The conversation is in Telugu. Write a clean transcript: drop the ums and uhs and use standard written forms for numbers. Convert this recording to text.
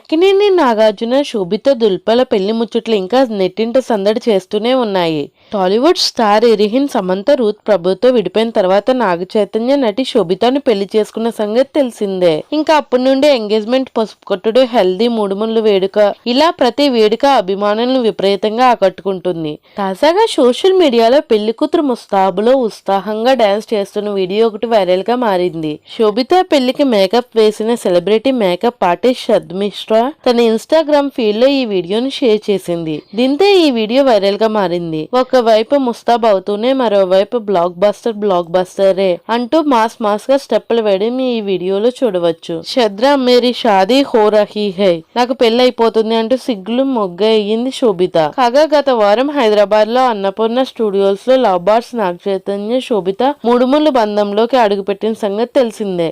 అక్కినేని నాగార్జున, శోభిత దుల్పల పెళ్లి ముచ్చట్లు ఇంకా నెట్టింట సందడి చేస్తూనే ఉన్నాయి. Tollywood star heroine Samantha Ruth ప్రభుతో విడిపోయిన తర్వాత నాగ చైతన్య నటి శోభితను పెళ్లి చేసుకున్న సంగతి తెలిసిందే. ఇంకా అప్పటి నుండి ఎంగేజ్మెంట్, పసుపు కొట్టుడు, హెల్దీ, మూడుముళ్ళు వేడుక ఇలా ప్రతి వేడుక అభిమానులను విపరీతంగా ఆకట్టుకుంటుంది. తాజాగా సోషల్ మీడియాలో పెళ్లి కూతురు ముస్తాబులో ఉత్సాహంగా డాన్స్ చేస్తున్న వీడియో ఒకటి వైరల్ గా మారింది. శోభిత పెళ్లికి మేకప్ వేసిన సెలబ్రిటీ మేకప్ ఆర్టిస్ట్ షద్మిశ్రా తన ఇన్స్టాగ్రామ్ ఫీడ్ లో ఈ వీడియోను షేర్ చేసింది. దీంతో ఈ వీడియో వైరల్ గా మారింది. ఒకవైపు ముస్తాబ్ అవుతూనే మరోవైపు బ్లాక్ బస్టరే అంటూ మాస్ గా స్టెప్పులు వేయడం ఈ వీడియోలో చూడవచ్చు. షద్రా మేరీ షాదీ హో రహీ హై, నాకు పెళ్లి అయిపోతుంది అంటూ సిగ్గులు మొగ్గ అయ్యింది శోభిత. కాగా గత వారం హైదరాబాద్ లో అన్నపూర్ణ స్టూడియోస్ లో లవ్ బర్డ్స్ నాగ చైతన్య, శోభిత మూడుముళ్ళు బంధంలోకి అడుగుపెట్టిన సంగతి తెలిసిందే.